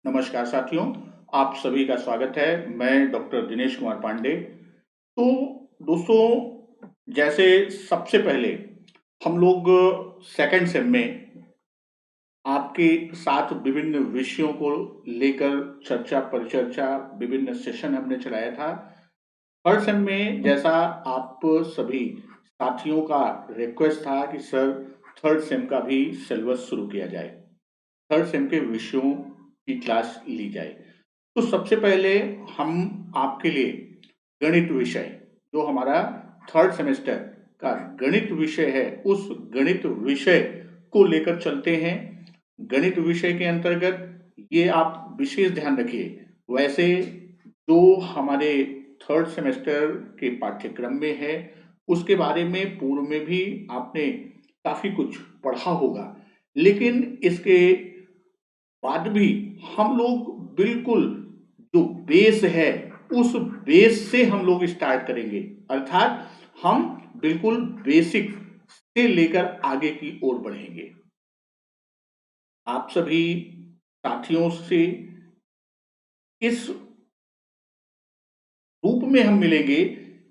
नमस्कार साथियों, आप सभी का स्वागत है। मैं डॉक्टर दिनेश कुमार पांडे। तो दोस्तों, जैसे सबसे पहले हम लोग सेकंड सेम में आपके साथ विभिन्न विषयों को लेकर चर्चा परिचर्चा विभिन्न सेशन हमने चलाया था। थर्ड सेम में जैसा आप सभी साथियों का रिक्वेस्ट था कि सर थर्ड सेम का भी सिलेबस शुरू किया जाए, थर्ड सेम के विषयों की क्लास ली जाए। तो सबसे पहले हम आपके लिए गणित विषय, जो हमारा थर्ड सेमेस्टर का गणित विषय है, उस गणित विषय को लेकर चलते हैं। गणित विषय के अंतर्गत ये आप विशेष ध्यान रखिए, वैसे जो हमारे थर्ड सेमेस्टर के पाठ्यक्रम में है उसके बारे में पूर्व में भी आपने काफी कुछ पढ़ा होगा, लेकिन इसके बाद भी हम लोग बिल्कुल जो बेस है उस बेस से हम लोग स्टार्ट करेंगे, अर्थात हम बिल्कुल बेसिक से लेकर आगे की ओर बढ़ेंगे। आप सभी साथियों से इस रूप में हम मिलेंगे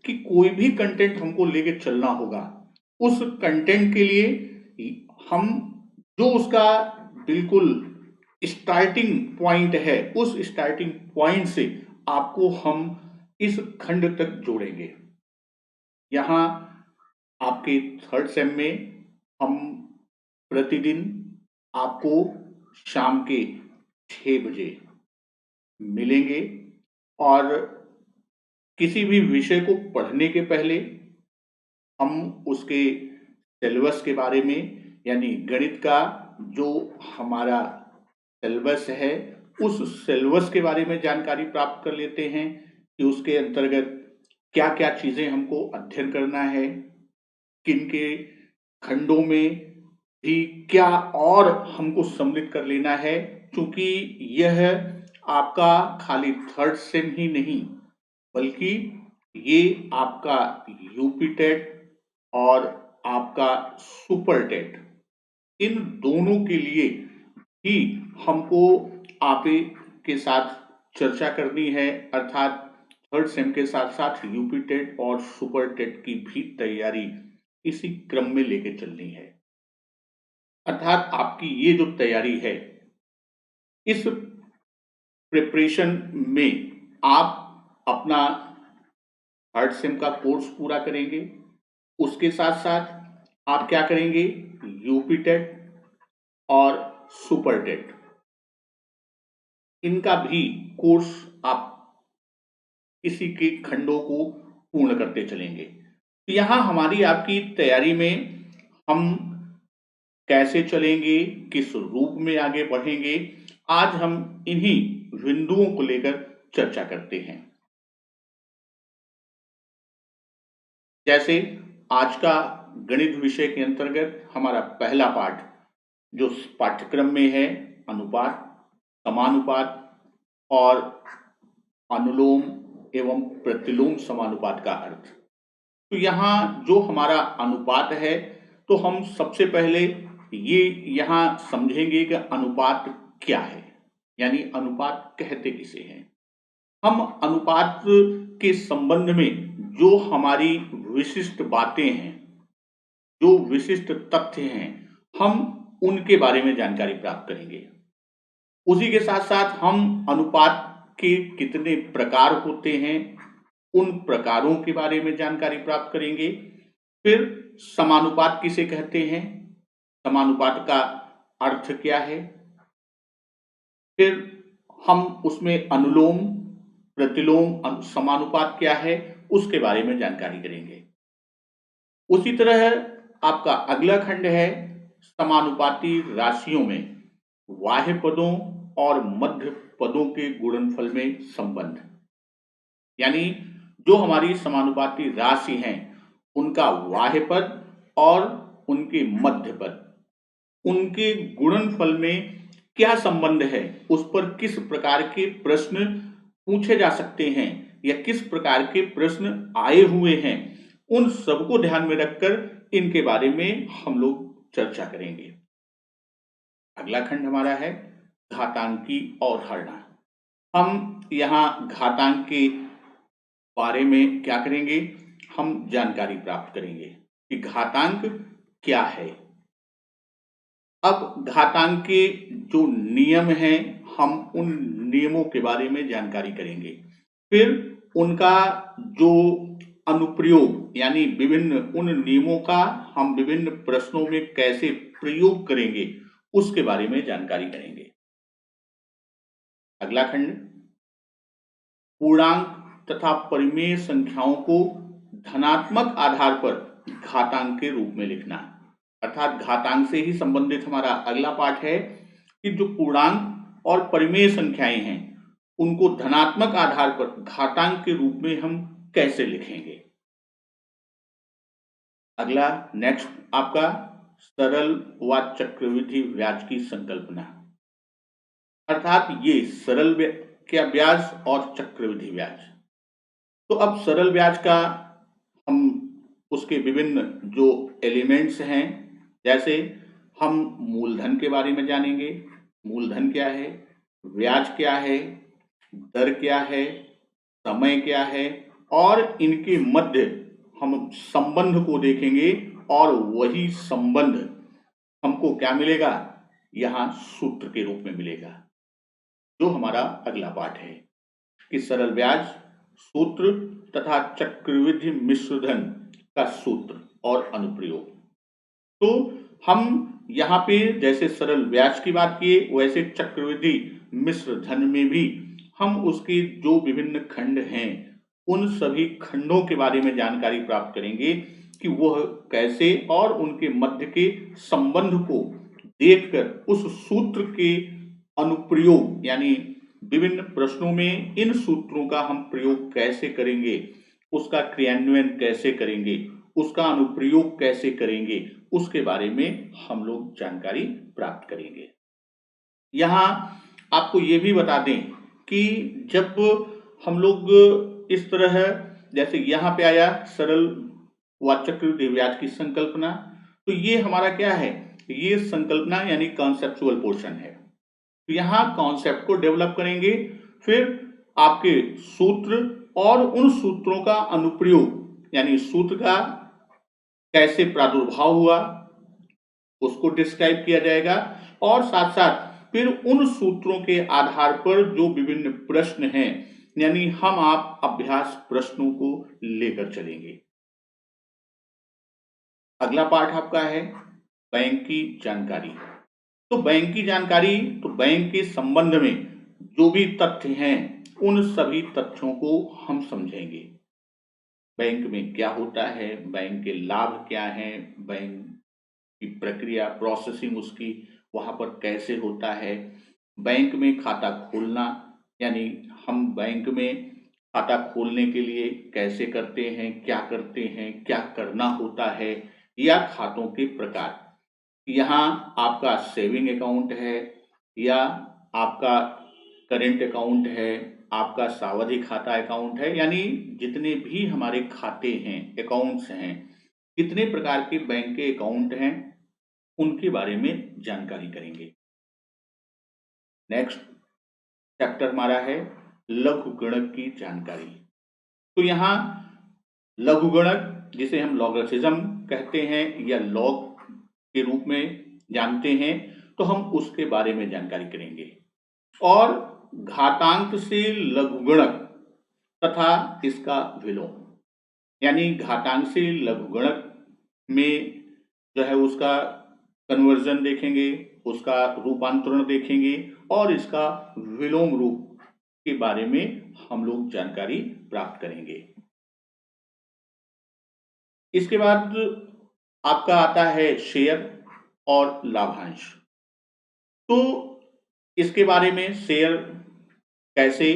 कि कोई भी कंटेंट हमको लेके चलना होगा। उस कंटेंट के लिए हम जो उसका बिल्कुल स्टार्टिंग पॉइंट है, उस स्टार्टिंग पॉइंट से आपको हम इस खंड तक जोड़ेंगे। यहाँ आपके थर्ड सेम में हम प्रतिदिन आपको शाम के 6 बजे मिलेंगे और किसी भी विषय को पढ़ने के पहले हम उसके सिलेबस के बारे में, यानी गणित का जो हमारा सिलेबस है उस सिलेबस के बारे में जानकारी प्राप्त कर लेते हैं कि उसके अंतर्गत क्या क्या चीजें हमको अध्ययन करना है, किन के खंडों में भी क्या और हमको सम्मिलित कर लेना है। क्योंकि यह आपका खाली थर्ड सेम ही नहीं, बल्कि ये आपका यूपी टेट और आपका सुपर टेट, इन दोनों के लिए ही हमको आप के साथ चर्चा करनी है, अर्थात थर्ड सेम के साथ साथ यूपी टेट और सुपर टेट की भी तैयारी इसी क्रम में लेके चलनी है। अर्थात आपकी ये जो तैयारी है, इस प्रिपरेशन में आप अपना थर्ड सेम का कोर्स पूरा करेंगे, उसके साथ साथ आप क्या करेंगे, यूपी टेट और सुपर टेट, इनका भी कोर्स आप इसी के खंडों को पूर्ण करते चलेंगे। तो यहाँ हमारी आपकी तैयारी में हम कैसे चलेंगे, किस रूप में आगे बढ़ेंगे, आज हम इन्हीं बिंदुओं को लेकर चर्चा करते हैं। जैसे आज का गणित विषय के अंतर्गत हमारा पहला पाठ जो पाठ्यक्रम में है, अनुपात, समानुपात और अनुलोम एवं प्रतिलोम समानुपात का अर्थ। तो यहाँ जो हमारा अनुपात है, तो हम सबसे पहले ये यहाँ समझेंगे कि अनुपात क्या है, यानी अनुपात कहते किसे हैं। हम अनुपात के संबंध में जो हमारी विशिष्ट बातें हैं, जो विशिष्ट तथ्य हैं, हम उनके बारे में जानकारी प्राप्त करेंगे। उसी के साथ साथ हम अनुपात के कितने प्रकार होते हैं, उन प्रकारों के बारे में जानकारी प्राप्त करेंगे। फिर समानुपात किसे कहते हैं, समानुपात का अर्थ क्या है, फिर हम उसमें अनुलोम प्रतिलोम समानुपात क्या है उसके बारे में जानकारी करेंगे। उसी तरह आपका अगला खंड है समानुपाती राशियों में बाह्य पदों और मध्य पदों के गुणनफल में संबंध, यानी जो हमारी समानुपाती राशि हैं उनका बाह्य पद और उनके मध्य पद, उनके गुणनफल में क्या संबंध है, उस पर किस प्रकार के प्रश्न पूछे जा सकते हैं या किस प्रकार के प्रश्न आए हुए हैं, उन सबको ध्यान में रखकर इनके बारे में हम लोग चर्चा करेंगे। अगला खंड हमारा है घातांक की अवधारणा। हम यहाँ घातांक के बारे में क्या करेंगे, हम जानकारी प्राप्त करेंगे कि घातांक क्या है। अब घातांक के जो नियम हैं, हम उन नियमों के बारे में जानकारी करेंगे। फिर उनका जो अनुप्रयोग यानी विभिन्न उन नियमों का हम विभिन्न प्रश्नों में कैसे प्रयोग करेंगे उसके बारे में जानकारी करेंगे। अगला खंड, पूर्णांक तथा परिमेय संख्याओं को धनात्मक आधार पर घातांक के रूप में लिखना। अर्थात घातांक से ही संबंधित हमारा अगला पाठ है कि जो पूर्णांक और परिमेय संख्याएं हैं उनको धनात्मक आधार पर घातांक के रूप में हम कैसे लिखेंगे। अगला नेक्स्ट आपका सरल व चक्रवृद्धि ब्याज की संकल्पना। अर्थात ये सरल क्या ब्याज और चक्रवृद्धि ब्याज। तो अब सरल ब्याज का हम उसके विभिन्न जो एलिमेंट्स हैं, जैसे हम मूलधन के बारे में जानेंगे। मूलधन क्या है, ब्याज क्या है, दर क्या है, समय क्या है, और इनके मध्य हम संबंध को देखेंगे और वही संबंध हमको क्या मिलेगा, यहाँ सूत्र के रूप में मिलेगा, जो हमारा अगला पाठ है कि सरल ब्याज सूत्र तथा चक्रवृद्धि मिश्रधन का सूत्र और अनुप्रयोग। तो हम यहाँ पे जैसे सरल ब्याज की बात किए, वैसे चक्रवृद्धि मिश्र धन में भी हम उसके जो विभिन्न खंड हैं उन सभी खंडों के बारे में जानकारी प्राप्त करेंगे कि वह कैसे, और उनके मध्य के संबंध को देखकर उस सूत्र के अनुप्रयोग यानी विभिन्न प्रश्नों में इन सूत्रों का हम प्रयोग कैसे करेंगे, उसका क्रियान्वयन कैसे करेंगे, उसका अनुप्रयोग कैसे करेंगे, उसके बारे में हम लोग जानकारी प्राप्त करेंगे। यहाँ आपको ये भी बता दें कि जब हम लोग इस तरह, जैसे यहाँ पे आया सरल व चक्रवृद्धि ब्याज की संकल्पना, तो ये हमारा क्या है, ये संकल्पना यानी कॉन्सेप्चुअल पोर्शन है। तो यहाँ कॉन्सेप्ट को डेवलप करेंगे, फिर आपके सूत्र और उन सूत्रों का अनुप्रयोग यानी सूत्र का कैसे प्रादुर्भाव हुआ उसको डिस्क्राइब किया जाएगा, और साथ साथ फिर उन सूत्रों के आधार पर जो विभिन्न प्रश्न हैं यानी हम आप अभ्यास प्रश्नों को लेकर चलेंगे। अगला पाठ आपका है बैंक की जानकारी। तो बैंक की जानकारी, तो बैंक के संबंध में जो भी तथ्य हैं उन सभी तथ्यों को हम समझेंगे। बैंक में क्या होता है, बैंक के लाभ क्या हैं, बैंक की प्रक्रिया प्रोसेसिंग उसकी वहां पर कैसे होता है, बैंक में खाता खोलना यानी हम बैंक में खाता खोलने के लिए कैसे करते हैं, क्या करते हैं, क्या करना होता है, या खातों के प्रकार। यहाँ आपका सेविंग अकाउंट है या आपका करेंट अकाउंट है, आपका सावधि खाता अकाउंट है, यानी जितने भी हमारे खाते हैं, अकाउंट्स हैं, कितने प्रकार के बैंक के अकाउंट हैं उनके बारे में जानकारी करेंगे। नेक्स्ट चैप्टर हमारा है लघुगणक की जानकारी। तो यहाँ लघुगणक जिसे हम लॉगरिथम कहते हैं या लॉग के रूप में जानते हैं, तो हम उसके बारे में जानकारी करेंगे। और घातांक से लघुगणक तथा इसका विलोम, यानी घातांक से लघुगणक में जो है उसका कन्वर्जन देखेंगे, उसका रूपांतरण देखेंगे, और इसका विलोम रूप के बारे में हम लोग जानकारी प्राप्त करेंगे। इसके बाद आपका आता है शेयर और लाभांश। तो इसके बारे में शेयर कैसे,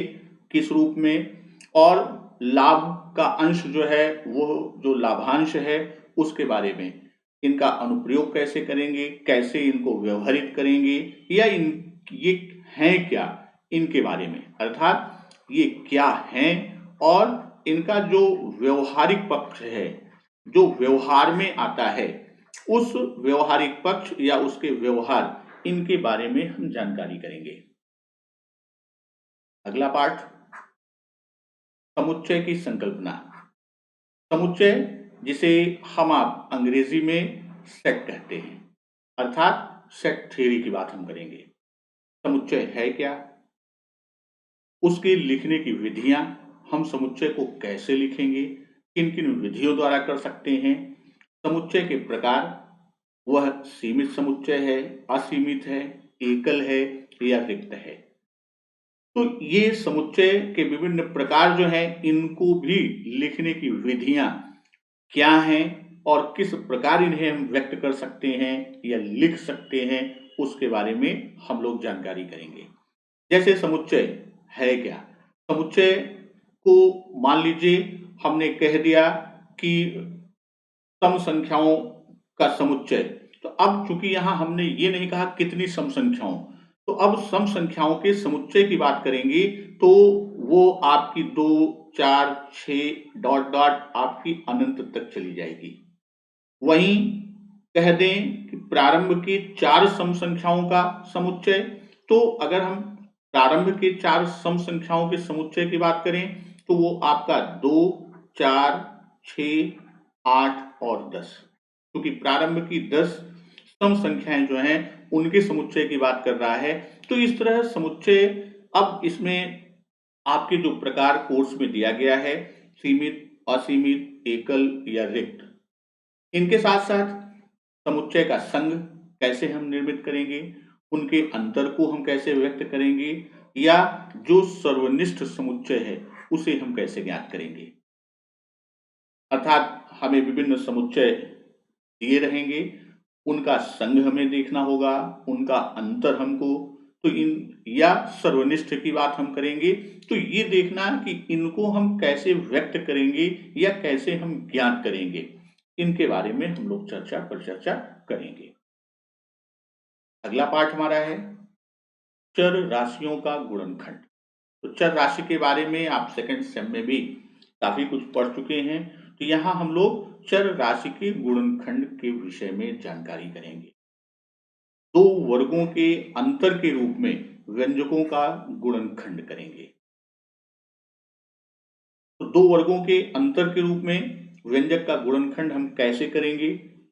किस रूप में, और लाभ का अंश जो है वो जो लाभांश है उसके बारे में, इनका अनुप्रयोग कैसे करेंगे, कैसे इनको व्यवहारित करेंगे, या ये हैं क्या, इनके बारे में, अर्थात ये क्या हैं और इनका जो व्यवहारिक पक्ष है, जो व्यवहार में आता है, उस व्यवहारिक पक्ष या उसके व्यवहार, इनके बारे में हम जानकारी करेंगे। अगला पाठ, समुच्चय की संकल्पना। समुच्चय, जिसे हम आप अंग्रेजी में सेट कहते हैं, अर्थात सेट थ्योरी की बात हम करेंगे। समुच्चय है क्या, उसके लिखने की विधियां, हम समुच्चय को कैसे लिखेंगे, किन किन विधियों द्वारा कर सकते हैं, समुच्चय के प्रकार, वह सीमित समुच्चय है, असीमित है, एकल है या रिक्त है। तो ये समुच्चय के विभिन्न प्रकार जो हैं, इनको भी लिखने की विधियां क्या हैं और किस प्रकार इन्हें हम व्यक्त कर सकते हैं या लिख सकते हैं, उसके बारे में हम लोग जानकारी करेंगे। जैसे समुच्चय है क्या, समुच्चय को मान लीजिए हमने कह दिया कि सम संख्याओं का समुच्चय, तो अब चूंकि यहां हमने ये नहीं कहा कितनी सम संख्याओं, तो अब सम संख्याओं के समुच्चय की बात करेंगे तो वो आपकी 2, 4, 6 डॉट डॉट आपकी अनंत तक चली जाएगी। वहीं कह दें कि प्रारंभ के 4 सम संख्याओं का समुच्चय, तो अगर हम प्रारंभ के 4 सम संख्याओं के समुच्चय की बात करें तो वो आपका 2, 4, 6, 8 और 10, क्योंकि प्रारंभ की 10 सम संख्याएं जो हैं उनके समुच्चय की बात कर रहा है। तो इस तरह समुच्चय, अब इसमें आपके जो प्रकार कोर्स में दिया गया है, सीमित, असीमित, एकल या रिक्त, इनके साथ साथ समुच्चय का संघ कैसे हम निर्मित करेंगे, उनके अंतर को हम कैसे व्यक्त करेंगे, या जो सर्वनिष्ठ समुच्चय है उसे हम कैसे ज्ञात करेंगे। अर्थात हमें विभिन्न समुच्चय दिए रहेंगे, उनका संघ हमें देखना होगा, उनका अंतर हमको, तो इन या सर्वनिष्ठ की बात हम करेंगे, तो ये देखना कि इनको हम कैसे व्यक्त करेंगे या कैसे हम ज्ञात करेंगे, इनके बारे में हम लोग चर्चा करेंगे। अगला पाठ हमारा है चर राशियों का गुणनखंड। तो चर राशि के बारे में आप सेकंड सेम में भी काफी कुछ पढ़ चुके हैं, तो यहाँ हम लोग चर राशि के गुणनखंड के विषय में जानकारी करेंगे। दो वर्गों के अंतर के रूप में व्यंजकों का गुणनखंड करेंगे। तो दो वर्गों के अंतर के रूप में व्यंजक का गुणनखंड हम कैसे करेंगे,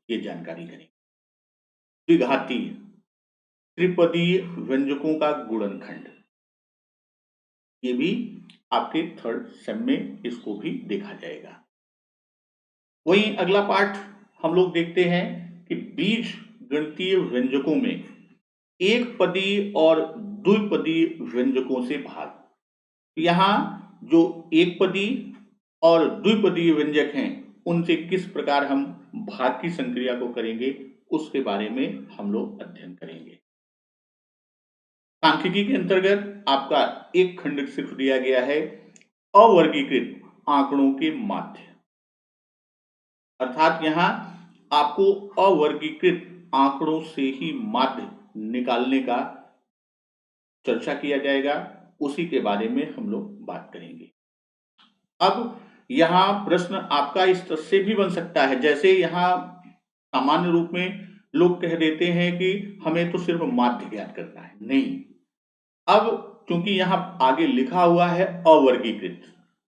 ये जानकारी करेंगे। द्विघातीय त्रिपदीय व्यंजकों का गुणनखंड, ये भी आपके थर्ड सेम में इसको भी देखा जाएगा। वहीं अगला पाठ हम लोग देखते हैं कि बीज गणितीय व्यंजकों में एक पदी और द्विपदी व्यंजकों से भाग। यहाँ जो एक पदी और द्विपदी व्यंजक हैं उनसे किस प्रकार हम भाग की संक्रिया को करेंगे, उसके बारे में हम लोग अध्ययन करेंगे। सांख्यिकी के अंतर्गत आपका एक खंड सिर्फ दिया गया है अवर्गीकृत आंकड़ों के माध्य, अर्थात यहां आपको अवर्गीकृत आंकड़ों से ही माध्य निकालने का चर्चा किया जाएगा, उसी के बारे में हम लोग बात करेंगे। अब यहां प्रश्न आपका इस तरह से भी बन सकता है, जैसे यहां सामान्य रूप में लोग कह देते हैं कि हमें तो सिर्फ माध्य ज्ञात करना है। नहीं, अब क्योंकि यहां आगे लिखा हुआ है अवर्गीकृत,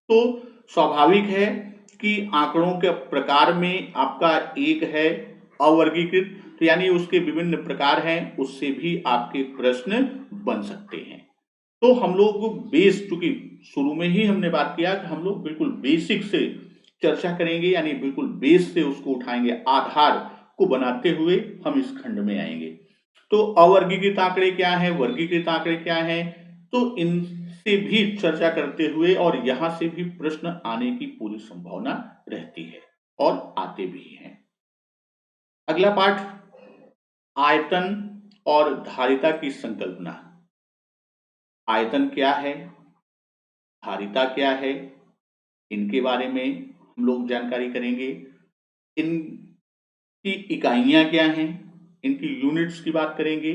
तो स्वाभाविक है कि आंकड़ों के प्रकार में आपका एक है अवर्गीकृत, तो यानी उसके विभिन्न प्रकार हैं, उससे भी आपके प्रश्न बन सकते हैं। तो हम लोग बेस, चूंकि शुरू में ही हमने बात किया कि हम लोग बिल्कुल बेसिक से चर्चा करेंगे, यानी बिल्कुल बेस से उसको उठाएंगे, आधार को बनाते हुए हम इस खंड में आएंगे। तो अवर्गीकृत आंकड़े क्या है, वर्गीकृत आंकड़े क्या है, तो इनसे भी चर्चा करते हुए और यहां से भी प्रश्न आने की पूरी संभावना रहती है और आते भी हैं। अगला पाठ आयतन और धारिता की संकल्पना। आयतन क्या है, धारिता क्या है, इनके बारे में हम लोग जानकारी करेंगे। इनकी इकाइयां क्या हैं, इनकी यूनिट्स की बात करेंगे,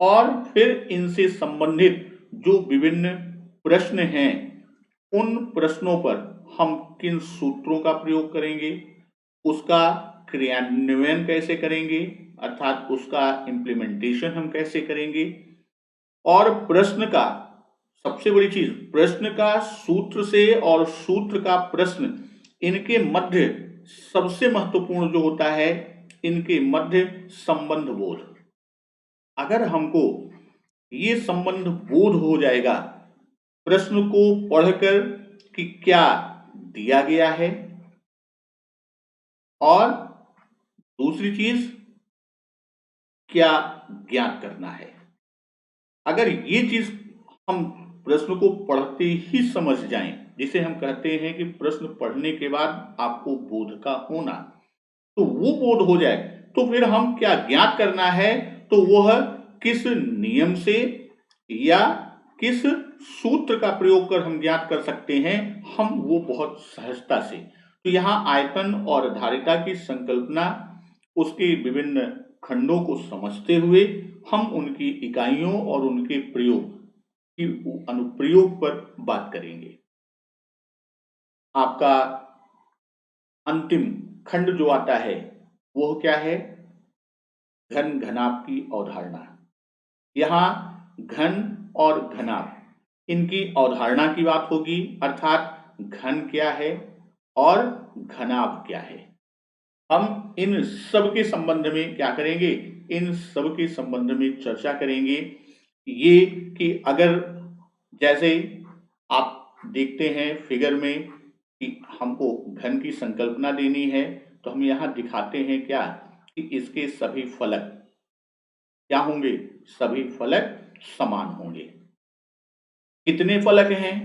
और फिर इनसे संबंधित जो विभिन्न प्रश्न हैं उन प्रश्नों पर हम किन सूत्रों का प्रयोग करेंगे, उसका क्रियान्वयन कैसे करेंगे, अर्थात उसका इम्प्लीमेंटेशन हम कैसे करेंगे, और प्रश्न का सबसे बड़ी चीज, प्रश्न का सूत्र से और सूत्र का प्रश्न, इनके मध्य सबसे महत्वपूर्ण जो होता है, इनके मध्य संबंध बोध। अगर हमको ये संबंध बोध हो जाएगा प्रश्न को पढ़कर कि क्या दिया गया है, और दूसरी चीज क्या ज्ञात करना है, अगर ये चीज हम प्रश्न को पढ़ते ही समझ जाएं, जिसे हम कहते हैं कि प्रश्न पढ़ने के बाद आपको बोध का होना, तो वो बोध हो जाए, तो फिर हम क्या ज्ञात करना है, तो वह किस नियम से या किस सूत्र का प्रयोग कर हम ज्ञात कर सकते हैं, हम वो बहुत सहजता से। तो यहाँ आयतन और धारिता की संकल्पना, उसके विभिन्न खंडों को समझते हुए हम उनकी इकाइयों और उनके प्रयोग की अनुप्रयोग पर बात करेंगे। आपका अंतिम खंड जो आता है वो क्या है, घन घनाभ की अवधारणा। यहाँ घन और घनाभ, इनकी अवधारणा की बात होगी, अर्थात घन क्या है और घनाभ क्या है। हम इन सब के संबंध में क्या करेंगे, इन सब के संबंध में चर्चा करेंगे। ये कि अगर जैसे आप देखते हैं फिगर में कि हमको घन की संकल्पना देनी है, तो हम यहाँ दिखाते हैं क्या कि इसके सभी फलक क्या होंगे, सभी फलक समान होंगे। कितने फलक हैं,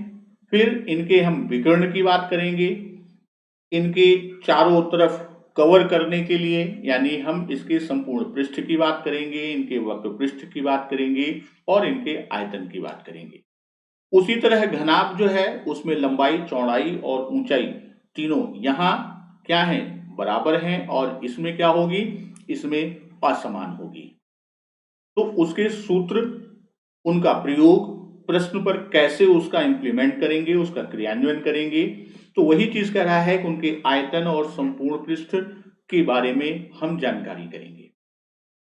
फिर इनके हम विकर्ण की बात करेंगे, इनके चारों तरफ कवर करने के लिए, यानी हम इसके संपूर्ण पृष्ठ की बात करेंगे, इनके वक्र पृष्ठ की बात करेंगे और इनके आयतन की बात करेंगे। उसी तरह घनाभ जो है उसमें लंबाई, चौड़ाई और ऊंचाई तीनों यहाँ क्या है, बराबर हैं, और इसमें क्या होगी, इसमें असमान होगी। तो उसके सूत्र, उनका प्रयोग, प्रश्न पर कैसे उसका इंप्लीमेंट करेंगे, उसका क्रियान्वयन करेंगे, तो वही चीज कह रहा है कि उनके आयतन और संपूर्ण पृष्ठ के बारे में हम जानकारी करेंगे।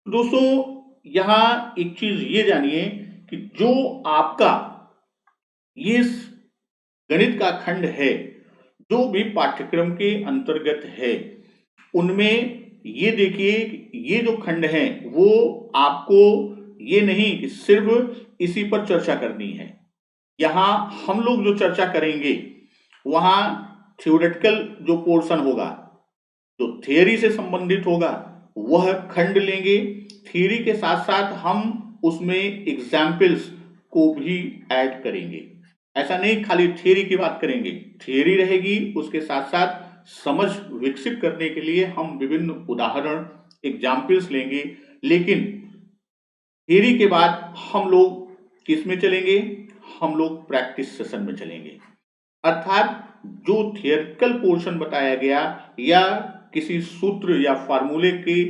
दोस्तों यहां एक चीज ये जानिए कि जो आपका ये गणित का खंड है, जो भी पाठ्यक्रम के अंतर्गत है, उनमें ये देखिए ये जो खंड है वो आपको ये नहीं कि सिर्फ इसी पर चर्चा करनी है। यहाँ हम लोग जो चर्चा करेंगे वहाँ थ्योरेटिकल जो पोर्शन होगा, जो थियरी से संबंधित होगा, वह खंड लेंगे। थियरी के साथ साथ हम उसमें एग्जाम्पल्स को भी ऐड करेंगे। ऐसा नहीं खाली थियरी की बात करेंगे, थियरी रहेगी, उसके साथ साथ समझ विकसित करने के लिए हम विभिन्न उदाहरण, एग्जाम्पल्स लेंगे। लेकिन थियरी के बाद हम लोग किस में चलेंगे, हम लोग प्रैक्टिस सेशन में चलेंगे। अर्थात जो थियरिटिकल पोर्शन बताया गया या किसी सूत्र या फार्मूले की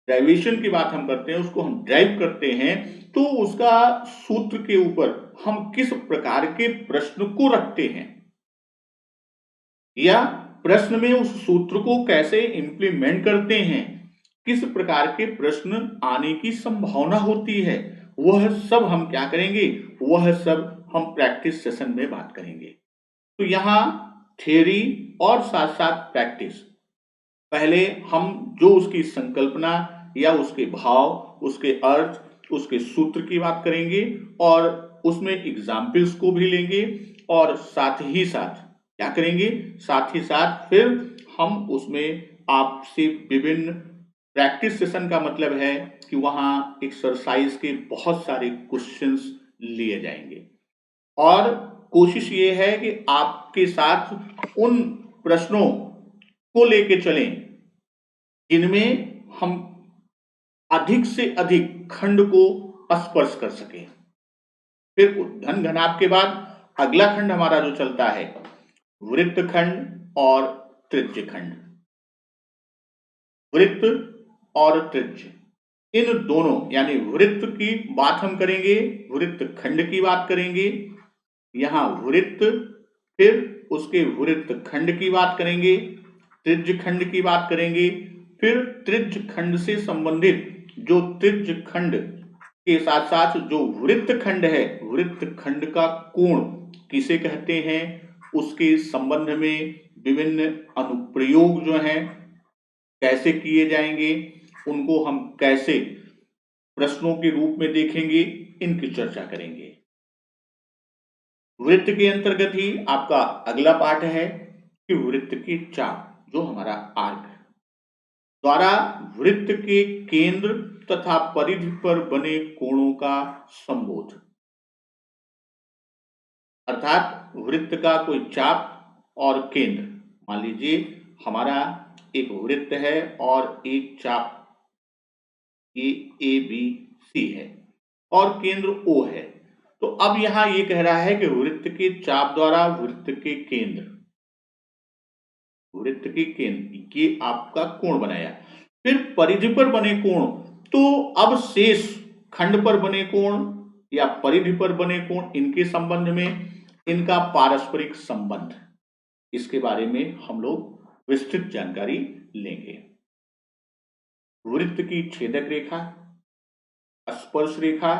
डेरिवेशन की बात हम करते हैं, उसको हम ड्राइव करते हैं, तो उसका सूत्र के ऊपर हम किस प्रकार के प्रश्न को रखते हैं या प्रश्न में उस सूत्र को कैसे इंप्लीमेंट करते हैं, किस प्रकार के प्रश्न आने की संभावना होती है, वह सब हम क्या करेंगे, वह सब हम प्रैक्टिस सेशन में बात करेंगे। तो यहाँ थियरी और साथ साथ प्रैक्टिस, पहले हम जो उसकी संकल्पना या उसके भाव, उसके अर्थ, उसके सूत्र की बात करेंगे और उसमें एग्जाम्पल्स को भी लेंगे, और साथ ही साथ क्या करेंगे, साथ ही साथ फिर हम उसमें आपसे विभिन्न प्रैक्टिस सेशन का मतलब है कि वहाँ एक्सरसाइज के बहुत सारे क्वेश्चंस लिए जाएंगे, और कोशिश ये है कि आपके साथ उन प्रश्नों को लेके चलें जिनमें हम अधिक से अधिक खंड को स्पर्श कर सकें। फिर घन घनाभ के बाद अगला खंड हमारा जो चलता है वृत्त खंड और त्रिज्य खंड। वृत्त और त्रिज्य, इन दोनों यानी वृत्त की बात हम करेंगे, वृत्त खंड की बात करेंगे, यहाँ वृत्त, फिर उसके वृत्त खंड की बात करेंगे, त्रिज्य खंड की बात करेंगे, फिर त्रिज्य खंड से संबंधित जो त्रिज्य खंड के साथ साथ जो वृत्तखंड है, वृत्तखंड का कोण किसे कहते हैं, उसके संबंध में विभिन्न अनुप्रयोग जो हैं कैसे किए जाएंगे, उनको हम कैसे प्रश्नों के रूप में देखेंगे, इनकी चर्चा करेंगे। वृत्त के अंतर्गत ही आपका अगला पाठ है कि वृत्त की चाप, जो हमारा आर्क द्वारा वृत्त के केंद्र तथा परिधि पर बने कोणों का संबोध, अर्थात वृत्त का कोई चाप और केंद्र। मान लीजिए हमारा एक वृत्त है और एक चाप ये ए बी सी है और केंद्र ओ है। तो अब यहां ये कह रहा है कि वृत्त के चाप द्वारा वृत्त के केंद्र, वृत्त के केंद्र ये आपका कोण बनाया। फिर परिधि पर बने कोण, तो अब शेष खंड पर बने कोण या परिधि पर बने कोण, इनके संबंध में इनका पारस्परिक संबंध, इसके बारे में हम लोग विस्तृत जानकारी लेंगे। वृत्त की छेदक रेखा, स्पर्श रेखा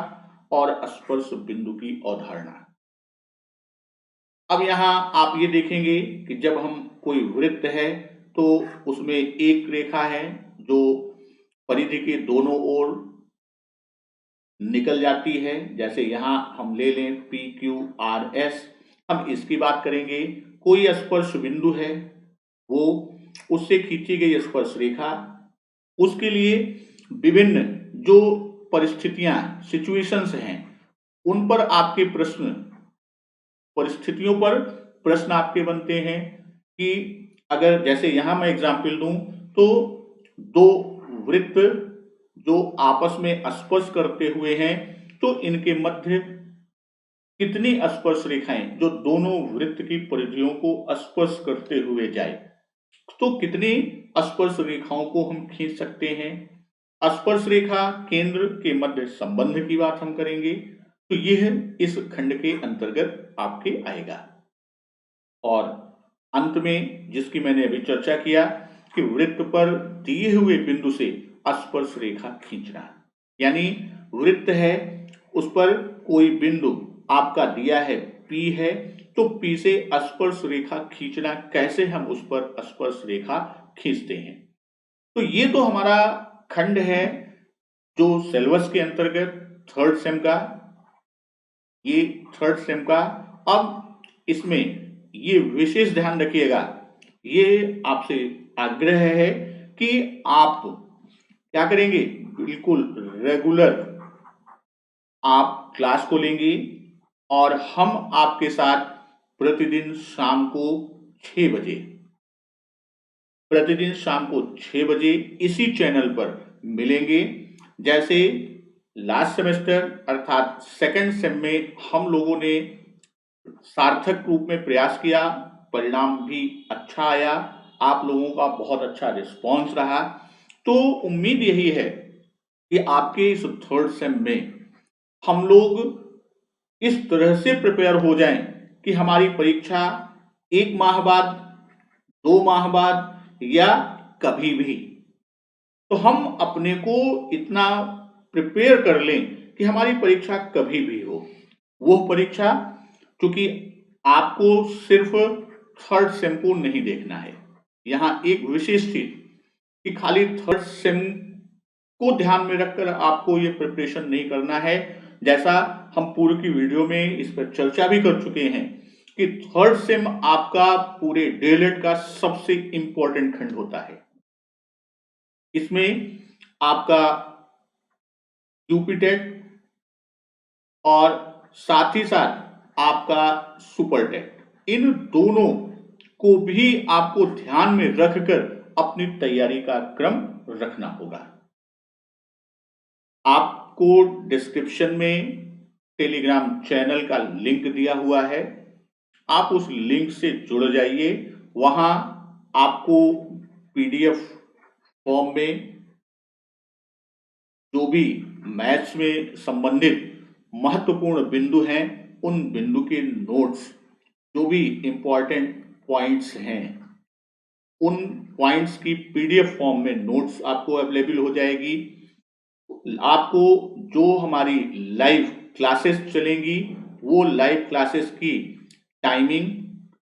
और स्पर्श बिंदु की अवधारणा। अब यहां आप ये देखेंगे कि जब हम कोई वृत्त है तो उसमें एक रेखा है जो परिधि के दोनों ओर निकल जाती है, जैसे यहां हम ले लें पी क्यू आर एस, हम इसकी बात करेंगे। कोई स्पर्श बिंदु है, वो उससे खींची गई स्पर्श रेखा, उसके लिए विभिन्न जो परिस्थितियां, सिचुएशंस हैं, उन पर आपके प्रश्न, परिस्थितियों पर प्रश्न आपके बनते हैं कि अगर जैसे यहां मैं एग्जाम्पल दूं तो दो वृत्त जो आपस में स्पर्श करते हुए हैं, तो इनके मध्य कितनी स्पर्श रेखाएं जो दोनों वृत्त की परिधियों को स्पर्श करते हुए जाए, तो कितनी स्पर्श रेखाओं को हम खींच सकते हैं। स्पर्श रेखा केंद्र के मध्य संबंध की बात हम करेंगे, तो यह इस खंड के अंतर्गत आपके आएगा। और अंत में जिसकी मैंने अभी चर्चा किया कि वृत्त पर दिए हुए बिंदु से स्पर्श रेखा खींचना, यानी वृत्त है उस पर कोई बिंदु आपका दिया है P है, तो P से स्पर्श रेखा खींचना, कैसे हम उस पर स्पर्श रेखा खींचते हैं। तो ये तो हमारा खंड है जो सिलेबस के अंतर्गत थर्ड सेम का, ये थर्ड सेम का। अब इसमें ये विशेष ध्यान रखिएगा, ये आपसे आग्रह है कि आप क्या करेंगे, बिल्कुल रेगुलर आप क्लास को लेंगे और हम आपके साथ प्रतिदिन शाम को 6 बजे, प्रतिदिन शाम को 6 बजे इसी चैनल पर मिलेंगे। जैसे लास्ट सेमेस्टर अर्थात सेकंड सेम में हम लोगों ने सार्थक रूप में प्रयास किया, परिणाम भी अच्छा आया, आप लोगों का बहुत अच्छा रिस्पांस रहा। तो उम्मीद यही है कि आपके इस थर्ड सेम में हम लोग इस तरह से प्रिपेयर हो जाएं कि हमारी परीक्षा 1 माह बाद, 2 माह बाद या कभी भी, तो हम अपने को इतना प्रिपेयर कर लें कि हमारी परीक्षा कभी भी हो। वो परीक्षा, क्योंकि आपको सिर्फ थर्ड सेम को नहीं देखना है, यहाँ एक विशेष चीज कि खाली थर्ड सेम को ध्यान में रखकर आपको ये प्रिपरेशन नहीं करना है। जैसा हम पूर्व की वीडियो में इस पर चर्चा भी कर चुके हैं कि थर्ड सेम आपका पूरे डीएलएड का सबसे इंपॉर्टेंट खंड होता है। इसमें आपका यूपीटेट और साथ ही साथ आपका सुपरटेट, इन दोनों को भी आपको ध्यान में रखकर अपनी तैयारी का क्रम रखना होगा। आपको डिस्क्रिप्शन में टेलीग्राम चैनल का लिंक दिया हुआ है, आप उस लिंक से जुड़ जाइए। वहां आपको पीडीएफ फॉर्म में जो भी मैथ्स में संबंधित महत्वपूर्ण बिंदु हैं, उन बिंदु के नोट्स, जो भी इंपॉर्टेंट पॉइंट्स हैं, उन पॉइंट्स की पीडीएफ फॉर्म में नोट्स आपको अवेलेबल हो जाएगी। आपको जो हमारी लाइव क्लासेस चलेंगी वो लाइव क्लासेस की टाइमिंग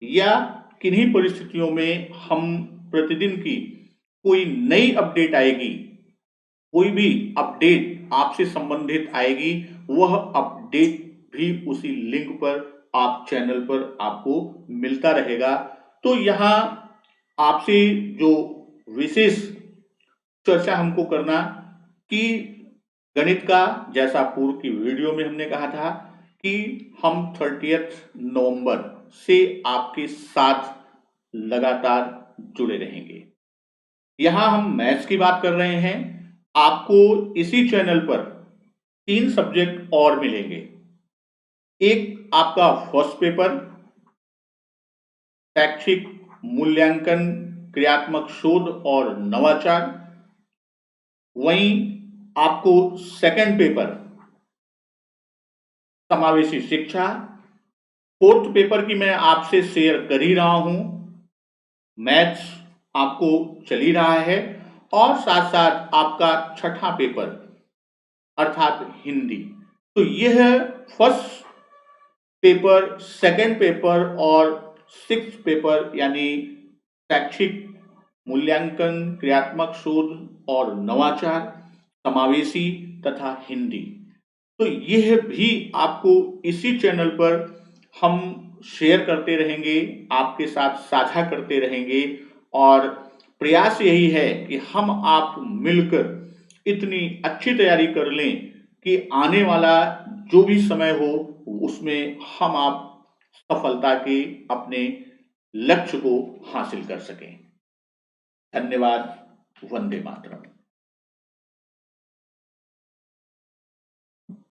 या किन्हीं परिस्थितियों में हम प्रतिदिन की कोई नई अपडेट आएगी, कोई भी अपडेट आपसे संबंधित आएगी, वह अपडेट भी उसी लिंक पर आप चैनल पर आपको मिलता रहेगा। तो यहाँ आपसे जो विशेष चर्चा हमको करना कि गणित का, जैसा पूर्व की वीडियो में हमने कहा था कि हम 30 नवंबर से आपके साथ लगातार जुड़े रहेंगे। यहां हम मैथ्स की बात कर रहे हैं। आपको इसी चैनल पर 3 सब्जेक्ट और मिलेंगे। एक आपका फर्स्ट पेपर शैक्षिक मूल्यांकन, क्रियात्मक शोध और नवाचार। वहीं आपको सेकंड पेपर समावेशी शिक्षा। फोर्थ पेपर की मैं आपसे शेयर कर ही रहा हूं, मैथ्स आपको चल ही रहा है, और साथ साथ आपका छठा पेपर अर्थात हिंदी। तो यह फर्स्ट पेपर, सेकंड पेपर और सिक्स्थ पेपर यानी शैक्षिक मूल्यांकन, क्रियात्मक शोध और नवाचार, समावेशी तथा हिंदी, तो यह भी आपको इसी चैनल पर हम शेयर करते रहेंगे, आपके साथ साझा करते रहेंगे। और प्रयास यही है कि हम आप मिलकर इतनी अच्छी तैयारी कर लें कि आने वाला जो भी समय हो उसमें हम आप सफलता के अपने लक्ष्य को हासिल कर सकें। धन्यवाद। वंदे मातरम।